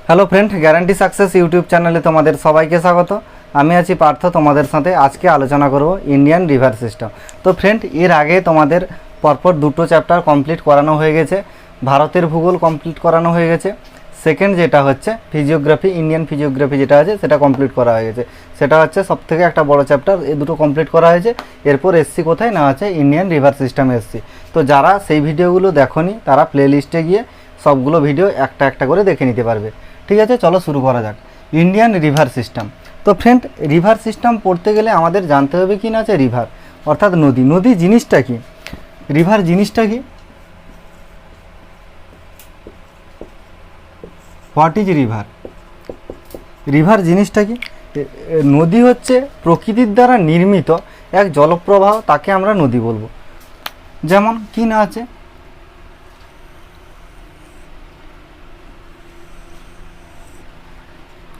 Hello friend, guarantee success YouTube চ্যানেলে তোমাদের সবাইকে স্বাগত। আমি আছি পার্থ, তোমাদের সাথে আজকে আলোচনা করব ইন্ডিয়ান রিভার সিস্টেম। তো ফ্রেন্ড, এর আগে তোমাদের পরপর দুটো চ্যাপ্টার কমপ্লিট করানো হয়ে গেছে। ভারতের ভূগোল কমপ্লিট করানো হয়ে গেছে। সেকেন্ড যেটা হচ্ছে ফিজিওগ্রাফি, ইন্ডিয়ান ফিজিওগ্রাফি যেটা আছে সেটা কমপ্লিট করা হয়ে গেছে। সেটা হচ্ছে সবথেকে একটা বড় চ্যাপ্টার, এই দুটো কমপ্লিট করা হয়েছে। এরপর এসসি কোথায় না আছে, ইন্ডিয়ান রিভার সিস্টেম এসসি। তো যারা সেই ভিডিওগুলো দেখোনি তারা প্লে লিস্টে গিয়ে সবগুলো ভিডিও একটা একটা করে দেখে নিতে পারবে। ঠিক আছে, চলো শুরু করা যাক। Indian river system. তো ফ্রেন্ড, রিভার সিস্টেম পড়তে গেলে আমাদের জানতে হবে কি না আছে রিভার অর্থাৎ নদী। নদী জিনিসটা কি, রিভার জিনিসটা কি, হোয়াট ইজ রিভার? রিভার জিনিসটা কি? নদী হচ্ছে প্রকৃতির দ্বারা নির্মিত এক জলপ্রবাহ, তাকে আমরা নদী বলবো। যেমন কি না আছে,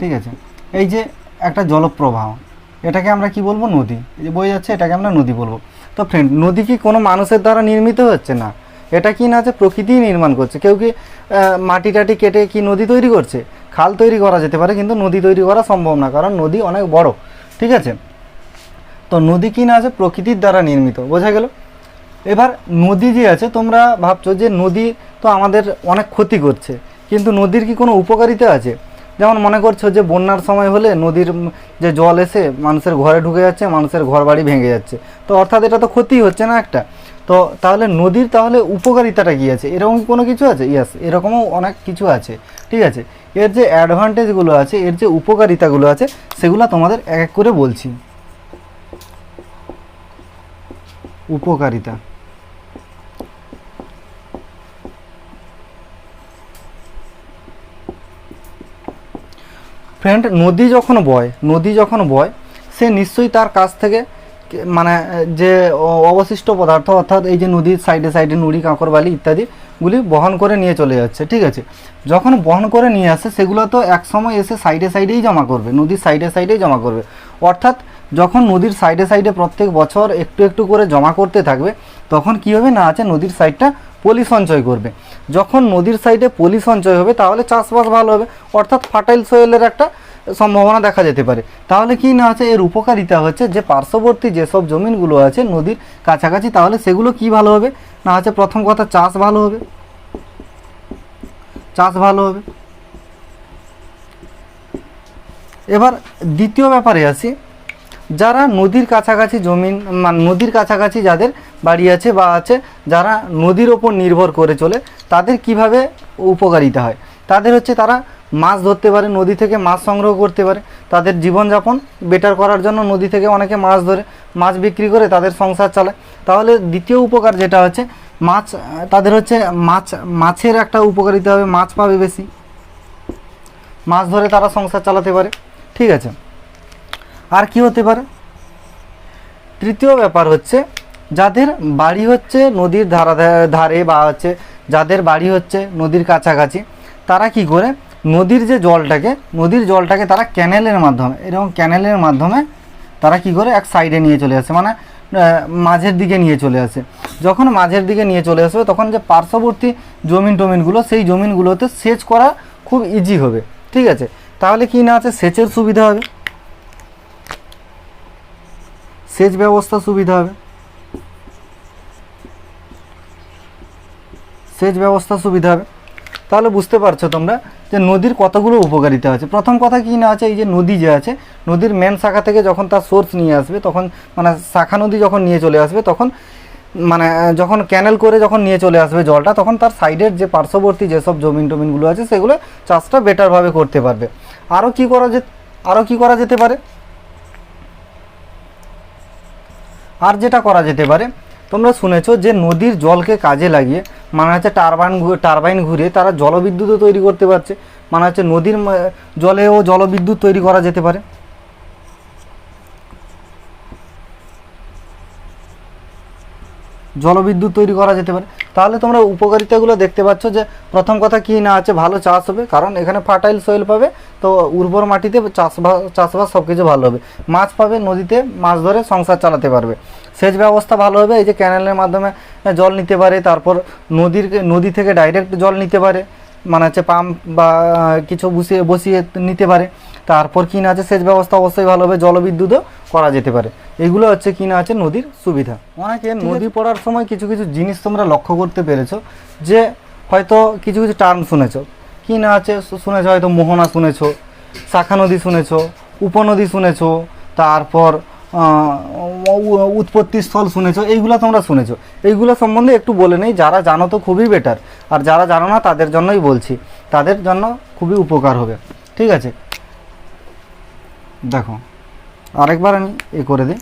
ঠিক আছে, এই যে একটা জলপ্রবাহ, এটাকে আমরা কি বলবো? নদী। এই যে বয়ে যাচ্ছে, এটাকে আমরা নদী বলবো। তো ফ্রেন্ড, নদী কি কোনো মানুষের দ্বারা নির্মিত হচ্ছে না? এটা কি না আছে প্রকৃতিই নির্মাণ করছে। কেউ কি মাটি টাটি কেটে কি নদী তৈরি করছে? খাল তৈরি করা যেতে পারে, কিন্তু নদী তৈরি করা সম্ভব না, কারণ নদী অনেক বড়। ঠিক আছে, তো নদী কি না আছে প্রকৃতির দ্বারা নির্মিত, বোঝা গেল। এবার নদী যে আছে, তোমরা ভাবছো যে নদী তো আমাদের অনেক ক্ষতি করছে, কিন্তু নদীর কি কোনো উপকারিতা আছে? যেমন মনে করছো যে বন্যার সময় হলে নদীর যে জল এসে মানুষের ঘরে ঢুকে যাচ্ছে, মানুষের ঘর বাড়ি ভেঙে যাচ্ছে, তো অর্থাৎ এটা তো ক্ষতি হচ্ছে না একটা। তো তাহলে নদীর তাহলে উপকারিতাটা কী আছে? এরকম কি কোনো কিছু আছে? ইয়াস, এরকমও অনেক কিছু আছে। ঠিক আছে, এর যে অ্যাডভান্টেজগুলো আছে, এর যে উপকারিতাগুলো আছে, সেগুলো তোমাদের এক এক করে বলছি। উপকারিতা, ফ্রেন্ড, নদী যখন বয় সে নিশ্চয়ই তার কাছ থেকে মানে যে অবশিষ্ট পদার্থ, অর্থাৎ এই যে নদীর সাইডে সাইডে নুড়ি কাঁকর বালি ইত্যাদিগুলি বহন করে নিয়ে চলে যাচ্ছে। ঠিক আছে, যখন বহন করে নিয়ে আসে সেগুলো তো এক সময় এসে সাইডে সাইডেই জমা করবে, নদীর সাইডে সাইডেই জমা করবে। অর্থাৎ যখন নদীর সাইডে সাইডে প্রত্যেক বছর একটু একটু করে জমা করতে থাকবে, তখন কী হবে না আছে নদীর সাইডটা পলি সঞ্চয় করবে। যখন নদীর সাইডে পলি সঞ্চয় হবে, তাহলে চাষবাস ভালো হবে, অর্থাৎ ফার্টাইল সয়েলের একটা সম্ভাবনা দেখা যেতে পারে। তাহলে কি না আছে এর উপকারিতা হচ্ছে যে পার্শ্ববর্তী যেসব জমিনগুলো আছে নদীর কাছাকাছি, তাহলে সেগুলো কি ভালো হবে না আছে, প্রথম কথা চাষ ভালো হবে, চাষ ভালো হবে। এবার দ্বিতীয় ব্যাপারে আসি, যারা নদীর কাছাকাছি জমিন মানে নদীর কাছাকাছি যাদের বাড়ি আছে বা আছে, যারা নদীর ওপর নির্ভর করে চলে, তাদের কিভাবে উপকারিতা হয়? তাদের হচ্ছে তারা মাছ ধরতে পারে, নদী থেকে মাছ সংগ্রহ করতে পারে, তাদের জীবনযাপন বেটার করার জন্য নদী থেকে অনেকে মাছ ধরে, মাছ বিক্রি করে তাদের সংসার চালায়। তাহলে দ্বিতীয় উপকার যেটা হচ্ছে মাছ, তাদের হচ্ছে মাছের একটা উপকারিতা হবে, মাছ পাবে বেশি, মাছ ধরে তারা সংসার চালাতে পারে। ঠিক আছে, আর কি হতে পারে? তৃতীয় ব্যাপার হচ্ছে যাদের বাড়ি হচ্ছে নদীর ধারে বা হচ্ছে যাদের বাড়ি হচ্ছে নদীর কাছাকাছি, তারা কি করে নদীর জলটাকে তারা ক্যানেলের মাধ্যমে, এরকম ক্যানেলের মাধ্যমে তারা কি করে এক সাইডে নিয়ে চলে আসে, মানে মাঝের দিকে নিয়ে চলে আসে। যখন মাঝের দিকে নিয়ে চলে আসবে, তখন যে পার্শ্ববর্তী জমিনগুলো, সেই জমিনগুলোতে সেচ করা খুব ইজি হবে। ঠিক আছে, তাহলে কি না আছে সেচের সুবিধা হবে, সেচ ব্যবস্থা সুবিধা হবে, সেচ ব্যবস্থা সুবিধা হবে। তাহলে বুঝতে পারছো তোমরা যে নদীর কতগুলো উপকারিতা আছে। প্রথম কথা কি না আছে, এই যে নদী যে আছে, নদীর মেন শাখা থেকে যখন তার সোর্স নিয়ে আসবে, তখন মানে শাখা নদী যখন নিয়ে চলে আসবে, তখন মানে যখন ক্যানেল করে যখন নিয়ে চলে আসবে জলটা, তখন তার সাইডের যে পার্শ্ববর্তী যেসব জমিনগুলো আছে সেগুলো চাষটা বেটারভাবে করতে পারবে। আরও কি করা যেতে পারে? আর যেটা করা যেতে পারে, তোমরা শুনেছো যে নদীর জলকে কাজে লাগিয়ে মানে হচ্ছে টারবাইন ঘুরিয়ে তারা জলবিদ্যুৎও তৈরি করতে পারছে, মানে হচ্ছে নদীর জলেও জলবিদ্যুৎ তৈরি করা যেতে পারে। জলবিদ্যুৎ তৈরি করা যেতে পারে। তাহলে তোমরা উপকারিতাগুলো দেখতে পাচ্ছ যে প্রথম কথা কি না আছে ভালো চাষ হবে, কারণ এখানে ফার্টাইল সয়েল পাবে, তো উর্বর মাটিতে চাষবাস সব কিছু ভালো হবে। মাছ পাবে, নদীতে মাছ ধরে সংসার চালাতে পারবে। সেচ ব্যবস্থা ভালো হবে, এই যে ক্যানেলের মাধ্যমে জল নিতে পারে, তারপর নদী থেকে ডাইরেক্ট জল নিতে পারে, মানে হচ্ছে পাম্প বা কিছু বসিয়ে বসিয়ে নিতে পারে। তারপর কি না আছে সেচ ব্যবস্থা অবশ্যই ভালো হবে, জলবিদ্যুৎও করা যেতে পারে। এগুলো হচ্ছে কি না আছে নদীর সুবিধা। অনেকে নদী পড়ার সময় কিছু কিছু জিনিস তোমরা লক্ষ্য করতে পেরেছো, যে হয়তো কিছু কিছু টার্ম শুনেছো, কি না আছে শুনেছো, হয়তো মোহনা শুনেছো, শাখা নদী শুনেছো, উপনদী শুনেছো, তারপর উৎপত্তি স্থল শুনেছো, এইগুলো তোমরা শুনেছো। এইগুলো সম্বন্ধে একটু বলে নেই, যারা জানো তো খুবই বেটার, আর যারা জানো না তাদের জন্যই বলছি, তাদের জন্য খুবই উপকার হবে। ঠিক আছে, দেখো আরেকবার আমি করে দিই।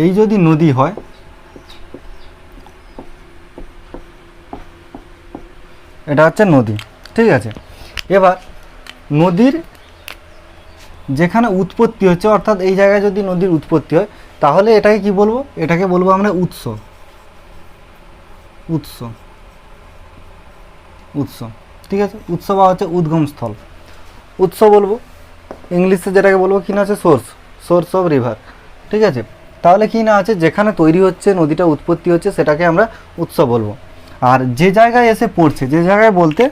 এই যদি নদী হয়, এটা হচ্ছে নদী, ঠিক আছে। এবার নদীর যেখানে উৎপত্তি হচ্ছে, অর্থাৎ এই জায়গায় যদি নদীর উৎপত্তি হয়, তাহলে এটাকে কি বলবো? এটাকে বলবো আমরা উৎস। উৎস উৎস ঠিক আছে, উৎস বা হচ্ছে উদ্গম স্থল, উৎস বলবো। ইংলিশে যেটাকে বলবো কি না আছে সোর্স, সোর্স অফ রিভার। ঠিক আছে, তাহলে কি না আছে যেখানে তৈরি হচ্ছে নদীটা উৎপত্তি হচ্ছে সেটাকে আমরা উৎস বলবো। আর যে জায়গায় এসে পড়ছে, যে জায়গায় বলতে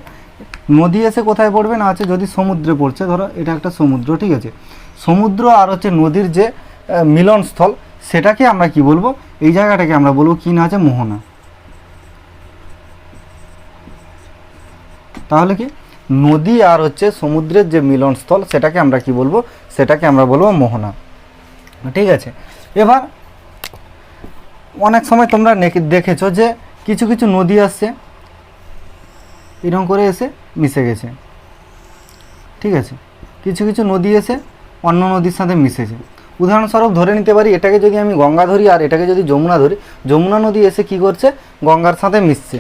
নদী এসে কোথায় পড়বে না আছে, যদি সমুদ্রে পড়ছে, ধরো এটা একটা সমুদ্র, ঠিক আছে, সমুদ্র আর হচ্ছে নদীর যে মিলনস্থল, সেটাকে আমরা কি বলবো? এই জায়গাটাকে আমরা বলবো কি না আছে মোহনা। তাহলে কি নদী আর হচ্ছে সমুদ্রের যে মিলনস্থল, সেটাকে আমরা কি বলবো? সেটাকে আমরা বলবো মোহনা। ঠিক আছে, এবার অনেক সময় তোমরা দেখেছো যে কিছু কিছু নদী আসছে এরকম করে এসে মিশে গেছে। ঠিক আছে, কিছু কিছু নদী এসে অন্য নদীর সাথে মিশেছে। উদাহরণস্বরূপ ধরে নিতে পারি, এটাকে যদি আমি গঙ্গা ধরি আর এটাকে যদি যমুনা ধরি, যমুনা নদী এসে কি করছে? গঙ্গার সাথে মিশছে।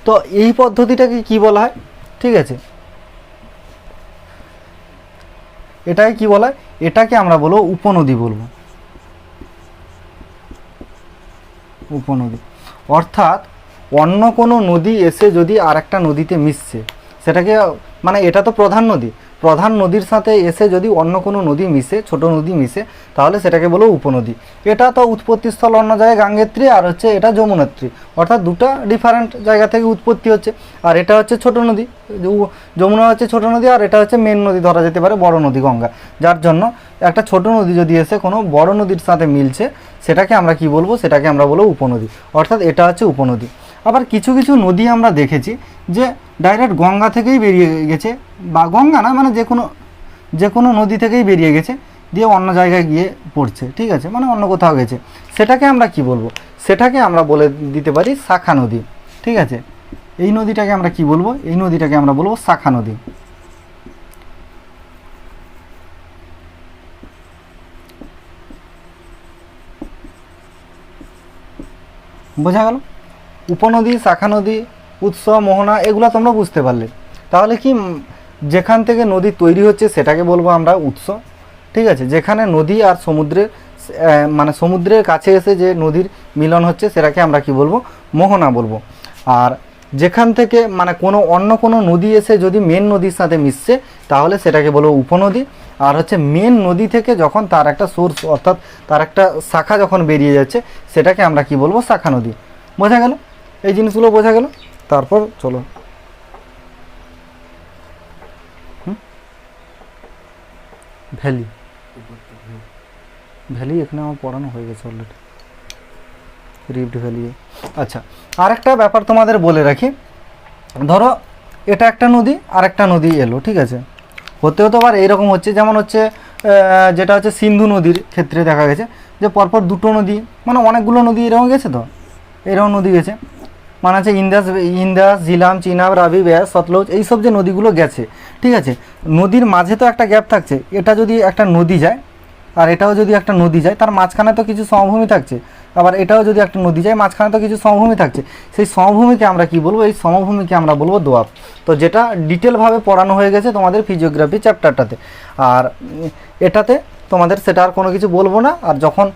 তো এই পদ্ধতিটাকে কি বলা হয়? ঠিক আছে, এটাকে কি বলা হয়? এটাকে আমরা বলবো উপনদী বলবো, উপনদী। অর্থাৎ অন্য কোনো নদী এসে যদি আর একটা নদীতে মিশছে, সেটাকে মানে এটা তো প্রধান নদী, প্রধান নদীর সাথে এসে যদি অন্য কোনো নদী মিশে, ছোট নদী মিশে, তাহলে সেটাকে বলবো উপনদী। এটা তো উৎপত্তিস্থল অন্য জায়গায় গাঙ্গেত্রী, আর হচ্ছে এটা যমুনেত্রী, অর্থাৎ দুটো ডিফারেন্ট জায়গা থেকে উৎপত্তি হচ্ছে। আর এটা হচ্ছে ছোট নদী, যমুনা হচ্ছে ছোট নদী, আর এটা হচ্ছে মেন নদী ধরা যেতে পারে, বড় নদী গঙ্গা। যার জন্য একটা ছোট নদী যদি এসে কোনো বড় নদীর সাথে মিলছে, সেটাকে আমরা কি বলবো? সেটাকে আমরা বলবো উপনদী, অর্থাৎ এটা হচ্ছে উপনদী। আবার কিছু কিছু নদী আমরা দেখেছি যে ডাইরেক্ট গঙ্গা থেকেই বেরিয়ে গেছে, বা গঙ্গা না, মানে যে কোনো নদী থেকেই বেরিয়ে গেছে, দিয়ে অন্য জায়গায় গিয়ে পড়ছে। ঠিক আছে, মানে অন্য কোথাও গেছে, সেটাকে আমরা কি বলবো? সেটাকে আমরা বলে দিতে পারি শাখা নদী। ঠিক আছে, এই নদীটাকে আমরা কি বলবো? এই নদীটাকে আমরা বলবো শাখা নদী। বোঝা গেল? উপনদী, শাখা নদী, উৎস, মোহনা, এগুলো তোমরা বুঝতে পারলে। তাহলে কি যেখান থেকে নদী তৈরি হচ্ছে সেটাকে বলবো আমরা উৎস। ঠিক আছে, যেখানে নদী আর সমুদ্রের মানে সমুদ্রের কাছে এসে যে নদীর মিলন হচ্ছে, সেটাকে আমরা কি বলবো? মোহনা বলবো। আর যেখান থেকে মানে অন্য কোনো নদী এসে যদি মেন নদীর সাথে মিশছে, তাহলে সেটাকে বলবো উপনদী। আর হচ্ছে মেন নদী থেকে যখন তার একটা সোর্স, অর্থাৎ তার একটা শাখা যখন বেরিয়ে যাচ্ছে, সেটাকে আমরা কি বলবো? শাখা নদী। বোঝা গেল? এই জিনিসগুলো বোঝা গেল? তারপর চলো ভ্যালি, ভ্যালি এখানে আমার পড়ানো হয়ে গেছে অলরেডি, রিফট ভ্যালি। আচ্ছা, আরেকটা ব্যাপার তোমাদের বলে রাখি, ধরো এটা একটা নদী আর একটা নদী এলো, ঠিক আছে, হতে পারে এরকম হচ্ছে, যেমন হচ্ছে যেটা হচ্ছে সিন্ধু নদীর ক্ষেত্রে দেখা গেছে যে পরপর দুটো নদী, মানে অনেকগুলো নদী এরকম গেছে, তো এরকম নদী গেছে, মানে হচ্ছে ইন্দাস, ঝিলাম, চিনাব, রাবি, ব্যাস, সতলুজ, এইসব যে নদীগুলো গেছে। ঠিক আছে, নদীর মাঝে তো একটা গ্যাপ থাকছে, এটা যদি একটা নদী যায় আর এটাও যদি একটা নদী যায়, তার মাঝখানে তো কিছু সমভূমি থাকছে, আবার এটাও যদি একটা নদী যায়, মাঝখানে তো কিছু সমভূমি থাকছে। সেই সমভূমিকে আমরা কি বলবো? এই সমভূমিকে আমরা বলবো দোয়াব। তো যেটা ডিটেলভাবে পড়ানো হয়ে গেছে তোমাদের ফিজিওগ্রাফি চ্যাপ্টারটাতে, আর এটাতে তোমাদের সেটা আর কোনো কিছু বলবো না। আর যখন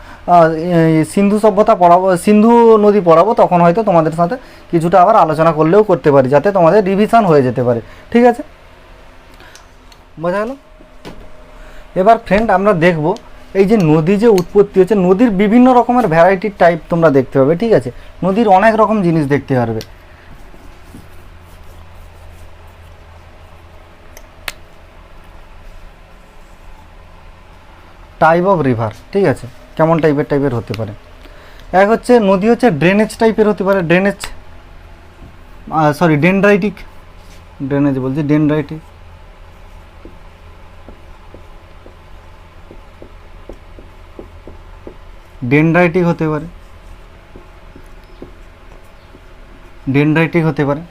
সিন্ধু সভ্যতা পড়াবো, সিন্ধু নদী পড়াবো, তখন হয়তো তোমাদের সাথে কিছুটা আবার আলোচনা করলেও করতে পারি, যাতে তোমাদের রিভিশন হয়ে যেতে পারে। ঠিক আছে, বোঝা গেল? এবার ফ্রেন্ড আমরা দেখব এই যে নদী যে উৎপত্তি হচ্ছে, নদীর বিভিন্ন রকমের ভ্যারাইটির টাইপ তোমরা দেখতে পাবে, ঠিক আছে, নদীর অনেক রকম জিনিস দেখতে পারবে। টাইপ অফ রিভার, ঠিক আছে, কেমন টাইপের হতে পারে। এক হচ্ছে নদী হচ্ছে ড্রেনেজ টাইপের হতে পারে, ড্রেনেজ ডেনড্রাইটিক, ড্রেনেজ বলছি ডেনড্রাইটিক। ডেনড্রাইটিক হতে পারে, ডেনড্রাইটিক হতে পারে।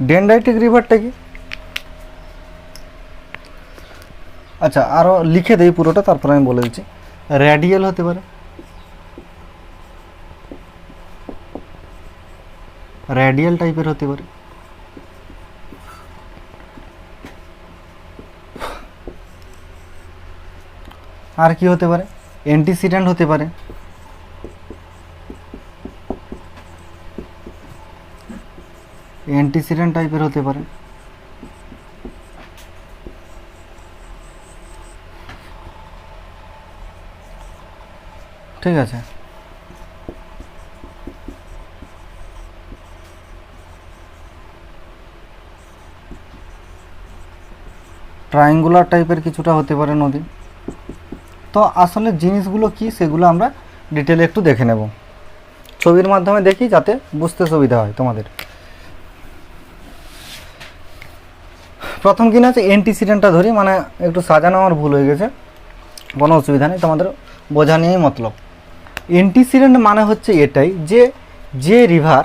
ডেনড্রাইটিক রিভারটা কি, আচ্ছা আরও লিখে দেই পুরোটা, তারপর আমি বলে দিচ্ছি। রেডিয়াল হতে পারে, রেডিয়াল টাইপের হতে পারে। আর কি হতে পারে, অ্যান্টিসিডেন্ট হতে পারে, অ্যান্টিসিডেন্ট টাইপের হতে পারে। ঠিক আছে, ট্রায়াঙ্গুলার টাইপের কিছুটা হতে পারে নদী। তো আসলে জিনিসগুলো কি সেগুলো আমরা ডিটেলে একটু দেখে নেব, ছবির মাধ্যমে দেখি যাতে বুঝতে সুবিধা হয় তোমাদের। প্রথম কিনা আছে অ্যান্টিসিডেন্টটা ধরি, মানে একটু সাজানো আমার ভুল হয়ে গেছে, কোনো অসুবিধা নেই, তোমাদের বোঝা নিয়েই মতলব। অ্যান্টিসিডেন্ট মানে হচ্ছে এটাই যে রিভার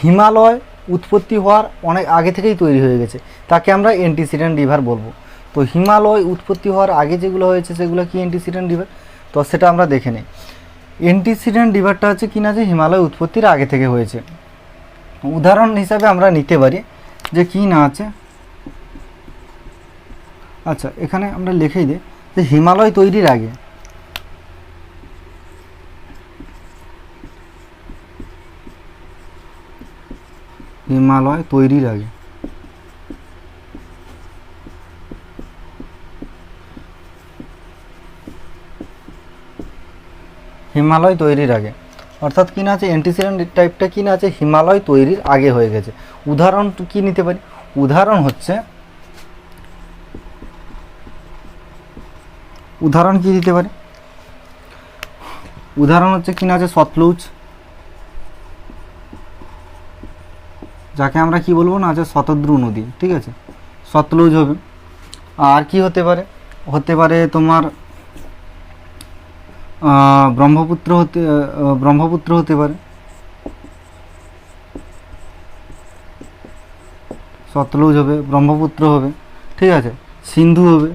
হিমালয় উৎপত্তি হওয়ার অনেক আগে থেকেই তৈরি হয়ে গেছে, তাকে আমরা অ্যান্টিসিডেন্ট রিভার বলবো। তো হিমালয় উৎপত্তি হওয়ার আগে যেগুলো হয়েছে সেগুলো কি অ্যান্টিসিডেন্ট রিভার, তো সেটা আমরা দেখে নিই। অ্যান্টিসিডেন্ট রিভারটা হচ্ছে কিনা যে হিমালয় উৎপত্তির আগে থেকে হয়েছে। উদাহরণ হিসাবে আমরা নিতে পারি যে কি না আছে, আচ্ছা এখানে আমরা লিখেই দিই যে হিমালয় তৈরির আগে, হিমালয় তৈরির আগে, হিমালয় তৈরির আগে, অর্থাৎ কি না আছে অ্যান্টিসিডেন্ট টাইপটা কি না আছে হিমালয় তৈরির আগে হয়ে গেছে। উদাহরণ কি নিতে পারি, উদাহরণ কি দিতে পারি, উদাহরণ হচ্ছে কি না আছে সতলুজ, যাকে আমরা কি বলবো না আছে শতদ্রু নদী, ঠিক আছে, সতলুজ হবে। আর কি হতে পারে, হতে পারে তোমার ব্রহ্মপুত্র হতে পারে, সতলুজ হবে, ব্রহ্মপুত্র হবে, ঠিক আছে, সিন্ধু হবে।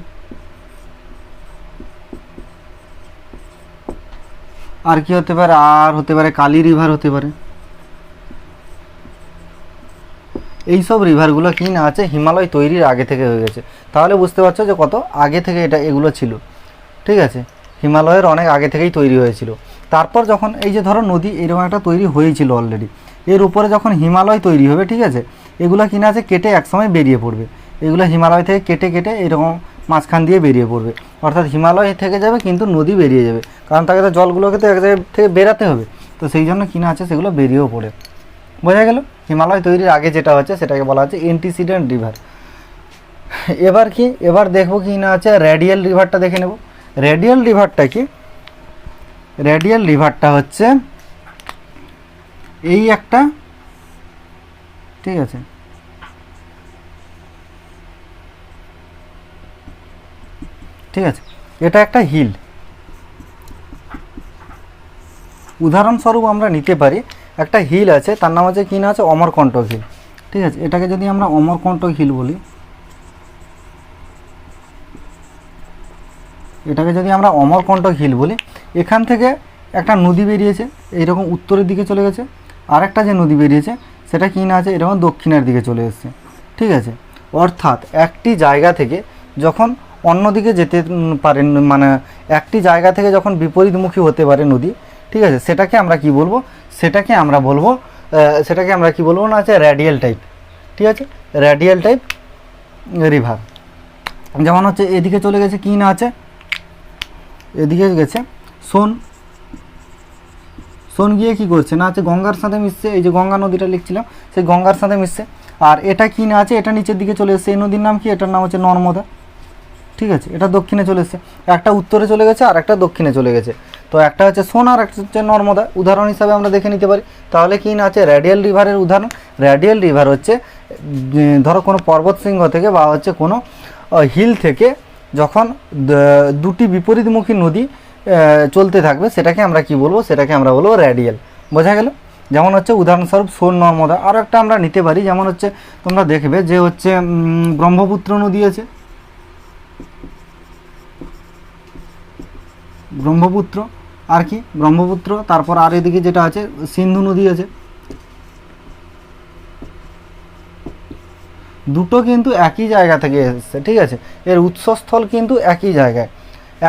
আর কি হতে পারে, আর হতে পারে কালী রিভার হতে পারে। এইসব রিভারগুলো কি না আছে হিমালয় তৈরির আগে থেকে হয়ে গেছে। তাহলে বুঝতে পারছো যে কত আগে থেকে এগুলো ছিল, ঠিক আছে, হিমালয়ের অনেক আগে থেকেই তৈরি হয়েছিল। তারপর যখন এই যে ধরো নদী এরকম একটা তৈরি হয়েছিল অলরেডি, এর উপরে যখন হিমালয় তৈরি হবে, ঠিক আছে, এগুলো কিনা আছে কেটে একসময় বেরিয়ে পড়বে, এগুলো হিমালয় থেকে কেটে এরকম মাঝখান দিয়ে বেরিয়ে পড়বে, অর্থাৎ হিমালয় থেকে যাবে কিন্তু নদী বেরিয়ে যাবে, কারণ তাকে তো জলগুলোকে তো এক জায়গা থেকে বেরাতে হবে, তো সেই জন্য কিনা আছে সেগুলো বেরিয়েও পড়ে। বোঝা গেল, হিমালয় তৈরির আগে যেটা হচ্ছে সেটাকে বলা হচ্ছে অ্যান্টিসিডেন্ট রিভার। এবার কি, এবার দেখবো কি না আছে রেডিয়াল রিভারটা দেখে নেব। রেডিয়াল রিভারটা কি, রেডিয়াল রিভারটা হচ্ছে এই একটা, ঠিক আছে, ঠিক আছে, এটা একটা হিল। উদাহরণস্বরূপ আমরা নিতে পারি একটা হিল আছে, তার নাম আছে কি না আছে অমরকণ্টক হিল, ঠিক আছে, এটাকে যদি আমরা অমরকণ্টক হিল বলি, এটাকে যদি আমরা অমরকণ্টক হিল বলি, এখান থেকে একটা নদী বেরিয়েছে এইরকম উত্তরের দিকে চলে গেছে, আর একটা যে নদী বেরিয়েছে সেটা কি না আছে এরকম দক্ষিণের দিকে চলে এসছে, ঠিক আছে, অর্থাৎ একটি জায়গা থেকে যখন অন্যদিকে যেতে পারে, মানে একটি জায়গা থেকে যখন বিপরীতমুখী হতে পারে নদী, ঠিক আছে, সেটাকে আমরা কি বলবো, সেটাকে আমরা কি বলবো না আছে রেডিয়াল টাইপ, ঠিক আছে, রেডিয়াল টাইপ রিভার। যেমন হচ্ছে এদিকে চলে গেছে কি না আছে, এদিকে গেছে সোন, সোন গিয়ে কি করছে না আছে গঙ্গার সাথে মিশছে, এই যে গঙ্গা নদীটা লিখছিলাম সেই গঙ্গার সাথে মিশছে। আর এটা কি না আছে, এটা নিচের দিকে চলে এসছে, এই নদীর নাম কি, এটার নাম হচ্ছে নর্মদা, ঠিক আছে। এটা দক্ষিণে চলে এসছে, একটা উত্তরে চলে গেছে আর একটা দক্ষিণে চলে গেছে। তো একটা হচ্ছে সোন আর একটা হচ্ছে নর্মদা, উদাহরণ হিসাবে আমরা দেখে নিতে পারি। তাহলে কি না আছে রেডিয়াল রিভারের উদাহরণ, রেডিয়াল রিভার হচ্ছে ধরো কোনো পর্বত শৃঙ্গ থেকে বা হচ্ছে কোনো হিল থেকে যখন দুটি বিপরীতমুখী নদী চলতে থাকবে সেটাকে আমরা কি বলবো, সেটাকে আমরা বলবো রেডিয়াল। বোঝা গেল? যেমন হচ্ছে উদাহরণস্বরূপ সোন নর্মদা। আরও একটা আমরা নিতে পারি, যেমন হচ্ছে তোমরা দেখবে যে হচ্ছে ব্রহ্মপুত্র নদী আছে, ব্রহ্মপুত্র আর কি ব্রহ্মপুত্র, তারপর আর এদিকে যেটা আছে সিন্ধু নদী আছে। দুটো কিন্তু একই জায়গা থেকে এসেছে, ঠিক আছে, এর উৎসস্থল কিন্তু একই জায়গায়,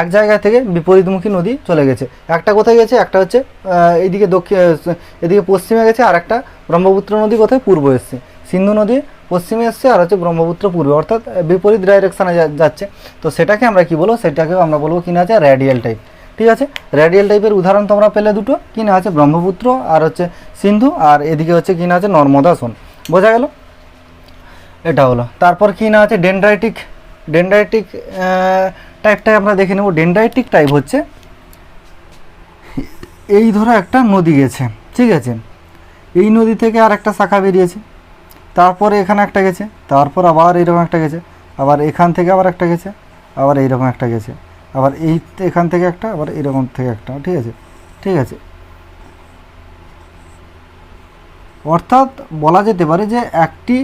এক জায়গা থেকে বিপরীতমুখী নদী চলে গেছে। একটা কোথায় গেছে, একটা হচ্ছে এইদিকে এদিকে পশ্চিমে গেছে, আর একটা ব্রহ্মপুত্র নদী কোথায় পূর্ব এসছে, সিন্ধু নদী পশ্চিমে এসছে আর হচ্ছে ব্রহ্মপুত্র পূর্বে, অর্থাৎ বিপরীত ডাইরেকশানে যাচ্ছে। তো সেটাকে আমরা কি বলবো, সেটাকেও আমরা বলবো কিনা আছে রেডিয়াল টাইপ, ঠিক আছে। রেডিয়াল টাইপের উদাহরণ তোমরা পেলে দুটো, কিনা আছে ব্রহ্মপুত্র আর হচ্ছে সিন্ধু, আর এদিকে হচ্ছে কিনা আছে নর্মদা সোন। বোঝা গেল? এটা হলো। তারপর কি না আছে ডেনড্রাইটিক, ডেনড্রাইটিক টাইপটাই আমরা দেখে নেব। ডেনড্রাইটিক টাইপ হচ্ছে এই ধরো একটা নদী গেছে, ঠিক আছে, এই নদী থেকে আর একটা শাখা বেরিয়েছে, তারপরে এখানে একটা গেছে, তারপর আবার এইরকম একটা গেছে, আবার এখান থেকে আবার একটা গেছে, আবার এইরকম একটা গেছে, আবার এখান থেকে একটা, আবার এরকম থেকে একটা, ঠিক আছে, ঠিক আছে। অর্থাৎ বলা যেতে পারে যে একটি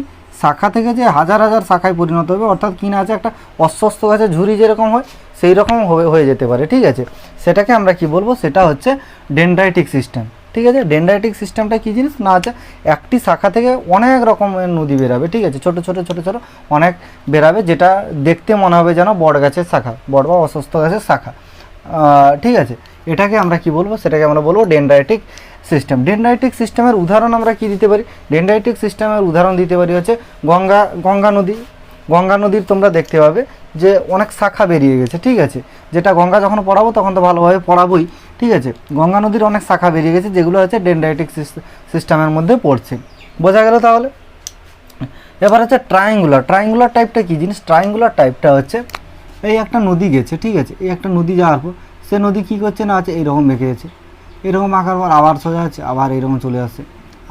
শাখা থেকে যে হাজার হাজার শাখায় পরিণত হবে, অর্থাৎ কিনা আছে একটা অস্বস্ত গাছের ঝুড়ি যেরকম হয় সেই রকম হয়ে যেতে পারে, ঠিক আছে। সেটাকে আমরা কি বলবো, সেটা হচ্ছে ডেনড্রাইটিক সিস্টেম, ঠিক আছে। ডেনড্রাইটিক সিস্টেমটা কী জিনিস না আছে, একটি শাখা থেকে অনেক রকমের নদী বেরাবে, ঠিক আছে, ছোটো ছোটো ছোটো ছোটো অনেক বেরাবে, যেটা দেখতে মনে হবে যেন বট গাছের শাখা, বট বা অস্বস্ত গাছের শাখা, ঠিক আছে। এটাকে আমরা কি বলবো, সেটাকে আমরা বলবো ডেনড্রাইটিক সিস্টেম। ডেনড্রাইটিক সিস্টেমের উদাহরণ আমরা কি দিতে পারি, ডেনড্রাইটিক সিস্টেমের উদাহরণ দিতে পারি হচ্ছে গঙ্গা নদী। গঙ্গা নদীর তোমরা দেখতে পাবে যে অনেক শাখা বেরিয়ে গেছে, ঠিক আছে, যেটা গঙ্গা যখন পড়াবো তখন তো ভালোভাবে পড়াবোই, ঠিক আছে। গঙ্গা নদীর অনেক শাখা বেরিয়ে গেছে যেগুলো হচ্ছে ডেনড্রাইটিক সিস্টেমের মধ্যে পড়ছে। বোঝা গেল তাহলে? এবার হচ্ছে ট্রায়াঙ্গুলার। ট্রায়াঙ্গুলার টাইপটা কী জিনিস, ট্রায়াঙ্গুলার টাইপটা হচ্ছে এই একটা নদী গেছে, ঠিক আছে, এই একটা নদী যাওয়ার পর সে নদী কী করছে না আছে এইরকম বেঁকে গেছে, এরকম আঁকার পর আবার সোজা আছে, আবার এইরকম চলে আসছে,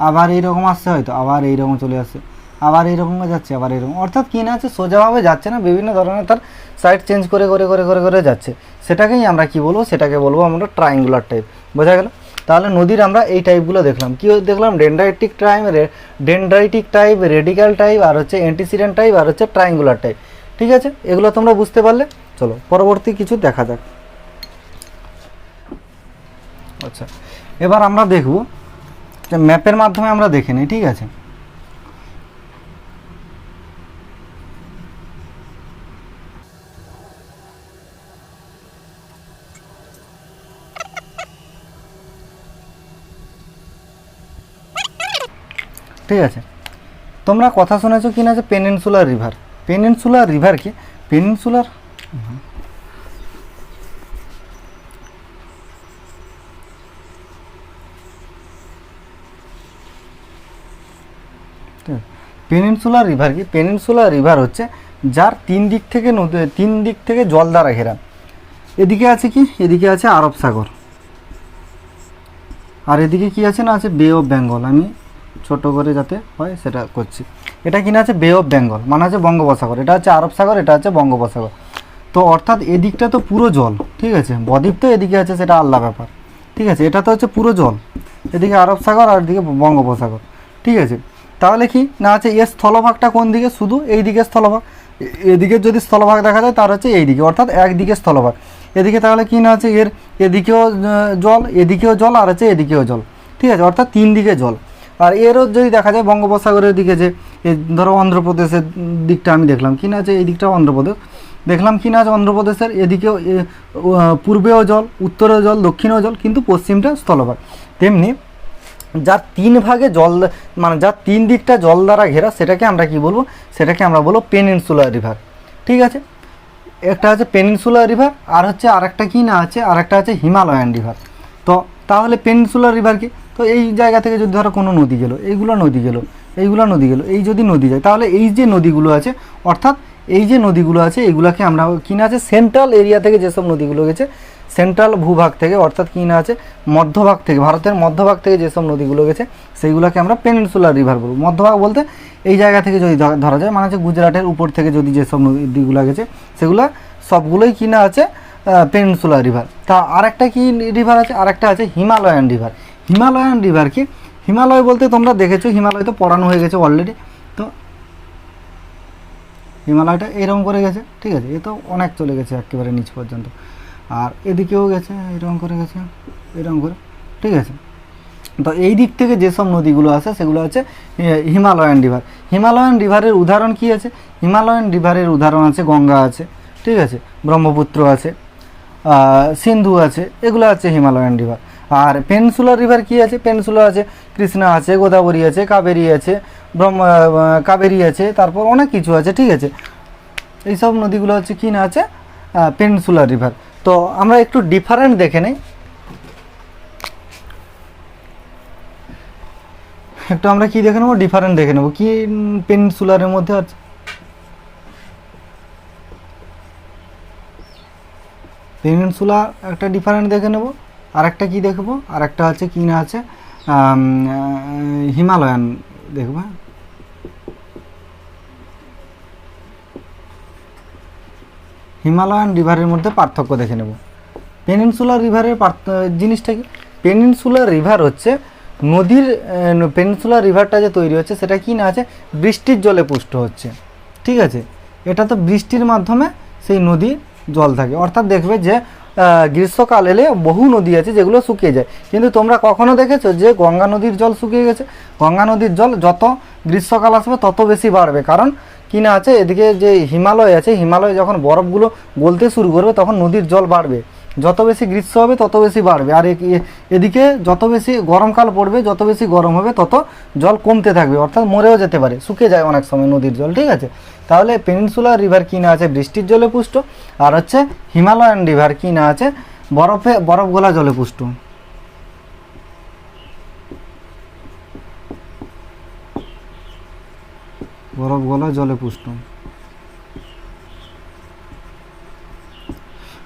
আবার এইরকম আসছে হয়তো, আবার এইরকম চলে আসছে, আবার এইরকম যাচ্ছে, আবার এরকম, অর্থাৎ কী না আছে সোজাভাবে যাচ্ছে না, বিভিন্ন ধরনের তার সাইড চেঞ্জ করে করে করে করে করে যাচ্ছে। সেটাকেই আমরা কি বলবো, সেটাকে বলবো আমরা ট্রায়াঙ্গুলার টাইপ। বোঝা গেল? তাহলে নদীর আমরা এই টাইপগুলো দেখলাম, কী দেখলাম, ডেনড্রাইটিক টাইপ, রেডিক্যাল টাইপ, আর হচ্ছে অ্যান্টিসিডেন্ট টাইপ, আর হচ্ছে ট্রায়াঙ্গুলার টাইপ, ঠিক আছে। এগুলো তোমরা বুঝতে পারলে। চলো পরবর্তী কিছু দেখা যাক। আচ্ছা, এবার আমরা দেখব যে ম্যাপের মাধ্যমে আমরা দেখে নিই, ঠিক আছে। ঠিক আছে, তোমরা কথা শুনেছো কি না যে পেনিনসুলার রিভার। পেনিনসুলার রিভার কি, পেনিনসুলার পেনিনসুলার রিভার কি, পেনিনসুলার রিভার হচ্ছে যার তিন দিক থেকে জল দ্বারা ঘেরা। এদিকে আছে কি, এদিকে আছে আরব সাগর, আর এদিকে কি আছে না আছে বে অফ বেঙ্গল। আমি ছোট করে যাতে হয় সেটা করছি। এটা কিনা আছে বে অফ বেঙ্গল, মানে হচ্ছে বঙ্গোপসাগর, এটা হচ্ছে আরব সাগর, এটা হচ্ছে বঙ্গোপসাগর। তো অর্থাৎ এদিকটা তো পুরো জল, ঠিক আছে, বদ্বীপ তো এদিকে আছে সেটা আলাদা ব্যাপার, ঠিক আছে, এটা তো হচ্ছে পুরো জল, এদিকে আরব সাগর আর এদিকে বঙ্গোপসাগর, ঠিক আছে। তাহলে কি না আছে এর স্থলভাগটা কোন দিকে, শুধু এই দিকে স্থলভাগ, এদিকে যদি স্থলভাগ দেখা যায় তার হচ্ছে এই দিকে, অর্থাৎ একদিকে স্থলভাগ এদিকে। তাহলে কি না আছে এর এদিকেও জল, এদিকেও জল, আর হচ্ছে এদিকেও জল, ঠিক আছে, অর্থাৎ তিন দিকে জল। আর এরও যদি দেখা যায় বঙ্গোপসাগরের দিকে, যে ধরো অন্ধ্রপ্রদেশের দিকটা আমি দেখলাম কি না আছে এই দিকটাও অন্ধ্রপ্রদেশ দেখলাম কি না আছে অন্ধ্রপ্রদেশের এদিকেও পূর্বেও জল, উত্তরেও জল, দক্ষিণেও জল, কিন্তু পশ্চিমটা স্থলভাগ। তেমনি যার তিন ভাগে জল, মানে যার তিন দিকটা জল দ্বারা ঘেরা, সেটাকে আমরা কি বলবো, সেটাকে আমরা বলবো পেনিনসুলার রিভার, ঠিক আছে। একটা আছে পেনিনসুলার রিভার, আর হচ্ছে আরেকটা কি না আছে, আরেকটা আছে হিমালয়ান রিভার। তো তাহলে পেনিনসুলার রিভার কি, তো এই জায়গা থেকে যদি ধরো কোনো নদী গেলো, এইগুলো নদী গেলো, এইগুলো নদী গেলো, এই যদি নদী যায়, তাহলে এই যে নদীগুলো আছে, অর্থাৎ এই যে নদীগুলো আছে এইগুলোকে আমরা কি না আছে সেন্ট্রাল এরিয়া থেকে যেসব নদীগুলো গেছে, সেন্ট্রাল ভূভাগ থেকে, অর্থাৎ কি না আছে মধ্যভাগ থেকে, ভারতের মধ্যভাগ থেকে যেসব নদীগুলো গেছে সেইগুলোকে আমরা পেনিনসুলার রিভার বলবো। মধ্যভাগ বলতে এই জায়গা থেকে যদি ধরা যায়, মানে হচ্ছে গুজরাটের উপর থেকে যদি যেসব নদীগুলো গেছে সেগুলো সবগুলোই কি না আছে পেনিনসুলার রিভার। তা আরেকটা কি রিভার আছে, আরেকটা আছে হিমালয়ান রিভার। হিমালয়ান রিভার কি, হিমালয় বলতে তোমরা দেখেছো, হিমালয় তো পড়ানো হয়ে গেছে অলরেডি। তো হিমালয়টা এরকম করে গেছে, ঠিক আছে, এ তো অনেক চলে গেছে একেবারে নিচ পর্যন্ত, আর এদিকেও গেছে এরকম করে গেছে, এরকম করে, ঠিক আছে। তো এই দিক থেকে যেসব নদীগুলো আছে সেগুলো আছে হিমালয়ান রিভার। হিমালয়ান রিভারের উদাহরণ কি আছে, হিমালয়ান রিভারের উদাহরণ আছে গঙ্গা আছে, ঠিক আছে, ব্রহ্মপুত্র আছে, সিন্ধু আছে, এগুলো আছে হিমালয়ান রিভার। আর পেনিনসুলার রিভার কি আছে, পেনিনসুলার আছে কৃষ্ণা আছে, গোদাবরী আছে, কাবেরী আছে, কাবেরী আছে, তারপর অনেক কিছু আছে, ঠিক আছে। এইসব নদীগুলো হচ্ছে কি না আছে পেনিনসুলার রিভার। তো আমরা একটু ডিফারেন্ট দেখে নেই, একটু আমরা কি দেখে নেবো, ডিফারেন্ট দেখে নেবো কি পেনিনসুলারের মধ্যে আছে। পেনিনসুলা একটা ডিফারেন্ট দেখে নেব, আর একটা কি দেখবো, আর একটা আছে কি না আছে হিমালয়ান দেখবো। হিমালয়ান রিভারের মধ্যে পার্থক্য দেখে নেব। পেনিনসুলার রিভারের জিনিসটা কি, পেনিনসুলার রিভার হচ্ছে নদীর, পেনিনসুলার রিভারটা যে তৈরি হচ্ছে সেটা কি না আছে বৃষ্টির জলে পুষ্ট হচ্ছে, ঠিক আছে। এটা তো বৃষ্টির মাধ্যমে সেই নদীর জল থাকে, অর্থাৎ দেখবে যে গ্রীষ্মকাল এলে বহু নদী আছে যেগুলো শুকিয়ে যায়, কিন্তু তোমরা কখনো দেখেছো যে গঙ্গা নদীর জল শুকিয়ে গেছে? গঙ্গা নদীর জল যত গ্রীষ্মকাল আসবে তত বেশি বাড়বে, কারণ কি না আছে এদিকে যে হিমালয় আছে, হিমালয় যখন বরফগুলো গলতে শুরু করবে তখন নদীর জল বাড়বে, যত বেশি গ্রীষ্ম হবে তত বেশি বাড়বে। আর এদিকে যত বেশি গরমকাল পড়বে, যত বেশি গরম হবে তত জল কমতে থাকবে, অর্থাৎ মরেও যেতে পারে, শুকিয়ে যায় অনেক সময় নদীর জল, ঠিক আছে। তাহলে পেনিনসুলার রিভার কি না আছে বৃষ্টির জলে পুষ্ট, আর হচ্ছে হিমালয়ান রিভার কি না আছে বরফ গলা জলে পুষ্ট। বরফ গলা জলে পুষ্ট,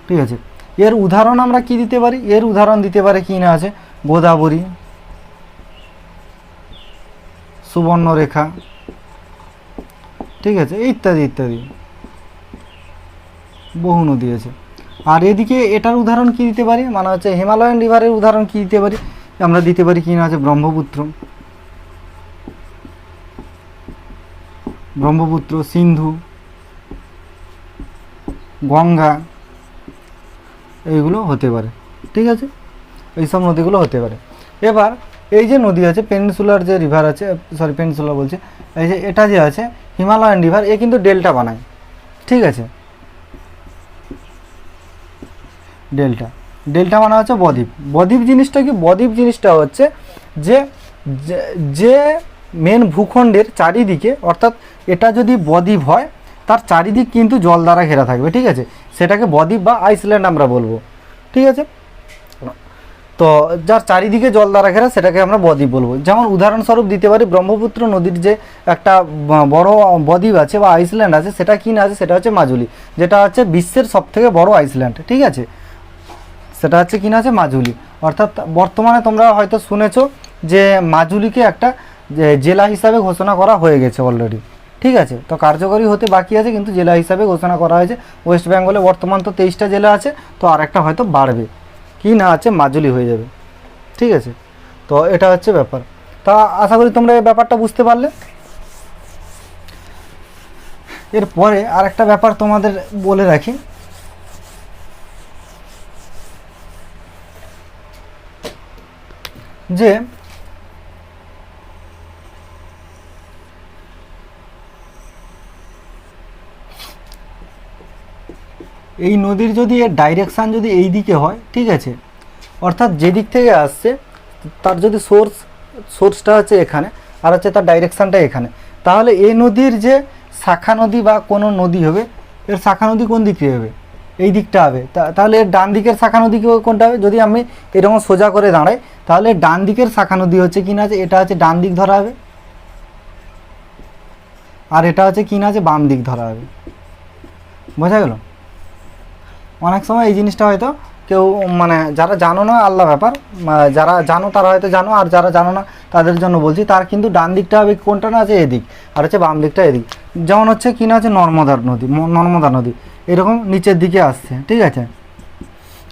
ঠিক আছে। এর উদাহরণ আমরা কি দিতে পারি, এর উদাহরণ দিতে পারে কি না আছে গোদাবরী, সুবর্ণরেখা, ঠিক আছে, ইত্যাদি ইত্যাদি বহু নদী আছে। আর এদিকে এটার উদাহরণ কি দিতে পারি, মানে হচ্ছে হিমালয়ান রিভারের উদাহরণ কি দিতে পারি, আমরা দিতে পারি কি না আছে ব্রহ্মপুত্র, ব্রহ্মপুত্র, সিন্ধু, গঙ্গা, এইগুলো হতে পারে, ঠিক আছে, এইসব নদীগুলো হতে পারে। এবার এই যে নদী আছে পেনিনসুলার যে রিভার আছে, সরি পেনিনসুলার বলছে, এই যে এটা যে আছে হিমালয়ান রিভার, এ কিন্তু ডেল্টা বানায়, ঠিক আছে, ডেল্টা, ডেল্টা মানে হচ্ছে বদ্বীপ। বদ্বীপ জিনিসটা কি, বদ্বীপ জিনিসটা হচ্ছে যে যে মেন ভূখণ্ডের চারিদিকে, অর্থাৎ এটা যদি বদ্বীপ হয় তার চারিদিক কিন্তু জল দ্বারা ঘেরা থাকবে, ঠিক আছে, সেটাকে বদ্বীপ বা আইসল্যান্ড আমরা বলবো, ঠিক আছে। তো যার চারিদিকে জল দ্বারা ঘেরা সেটাকে আমরা বদ্বীপ বলবো। যেমন উদাহরণস্বরূপ দিতে পারি ব্রহ্মপুত্র নদীর যে একটা বড় বদ্বীপ আছে বা আইসল্যান্ড আছে, সেটা কি না আছে, সেটা হচ্ছে মাজুলি, যেটা হচ্ছে বিশ্বের সবথেকে বড় আইসল্যান্ড, ঠিক আছে, সেটা হচ্ছে কি না আছে মাজুলি। অর্থাৎ বর্তমানে তোমরা হয়তো শুনেছো যে মাজুলিকে একটা জেলা হিসাবে ঘোষণা করা হয়ে গেছে অলরেডি, ঠিক আছে। তো কার্যকরী হতে বাকি আছে, কিন্তু জেলা হিসাবে ঘোষণা করা হয়েছে। ওয়েস্ট বেঙ্গলে বর্তমান তো 23টা জেলা আছে, তো আর একটা হয়তো বাড়বে, কি না আছে মাজুলি হয়ে যাবে, ঠিক আছে। তো এটা হচ্ছে ব্যাপার। তা আশা করি তোমরা এই ব্যাপারটা বুঝতে পারলে। এরপরে আর একটা ব্যাপার তোমাদের বলে রাখি, যে এই নদীর যদি এর ডাইরেকশান যদি এই দিকে হয়, ঠিক আছে, অর্থাৎ যে দিক থেকে আসছে তার যদি সোর্সটা হচ্ছে এখানে আর হচ্ছে তার ডাইরেকশানটা এখানে, তাহলে এই নদীর যে শাখা নদী বা কোনো নদী হবে এর শাখা নদী কোন দিক দিয়ে হবে? এই দিকটা হবে। তাহলে এর ডান দিকের শাখা নদী কোনটা হবে? যদি আমি এরকম সোজা করে দাঁড়াই তাহলে ডান দিকের শাখা নদী হচ্ছে কিনা আছে, এটা হচ্ছে ডান দিক ধরা হবে, আর এটা হচ্ছে কিনা আছে বাম দিক ধরা হবে। বোঝা গেল? অনেক সময় এই জিনিসটা হয়তো কেউ মানে যারা জানো না আল্লাহ ব্যাপার, যারা জানো তারা হয়তো জানো, আর যারা জানো না তাদের জন্য বলছি। তার কিন্তু ডান দিকটা হবে কোনটা না আছে এদিক, আর হচ্ছে বাম দিকটা এদিক। যেমন হচ্ছে কিনা আছে নর্মদা নদী এরকম নিচের দিকে আসছে, ঠিক আছে?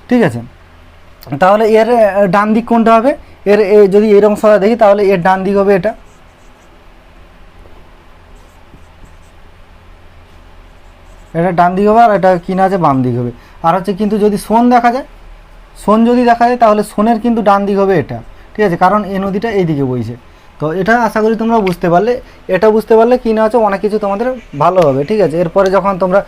ঠিক আছে, তাহলে এর ডান দিক কোনটা হবে? এর যদি এরকম সোজা দেখি তাহলে এর ডান দিক হবে এটা, এটা ডান দিক হবে, আর এটা কিনা আছে বাম দিক হবে। আর হচ্ছে কিন্তু যদি সোন দেখা যায়, তাহলে সোনের কিন্তু ডান দিক হবে এটা, ঠিক আছে? কারণ এই নদীটা এই দিকে বইছে। তো এটা আশা করি তোমরা বুঝতে পারলে। এটা বুঝতে পারলে কিনা আছে অনেক কিছু তোমাদের ভালো হবে, ঠিক আছে? এরপরে যখন তোমরা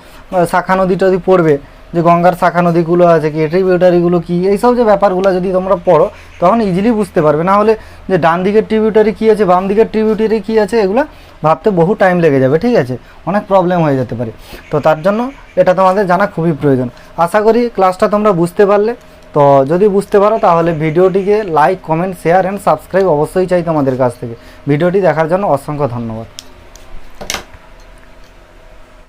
শাখা নদী টদী পড়বে, যে গঙ্গার শাখা নদীগুলো আছে কি, ট্রিবিউটারিগুলো কী, এইসব যে ব্যাপারগুলো যদি তোমরা পড়ো তখন ইজিলি বুঝতে পারবে। না হলে যে ডান দিকের ট্রিবিউটারি কী আছে, বাম দিকের ট্রিবিউটারি কী আছে, এগুলো ভাবতে বহু টাইম লেগে যাবে, ঠিক আছে? অনেক প্রবলেম হয়ে যেতে পারে। তো তার জন্য এটা তোমাদের জানা খুবই প্রয়োজন। আশা করি ক্লাসটা তোমরা বুঝতে পারলে। তো যদি বুঝতে পারো তাহলে ভিডিওটিকে like, comment, share and subscribe অবশ্যই চাই তোমাদের কাছ থেকে। ভিডিওটি দেখার জন্য অসংখ্য ধন্যবাদ।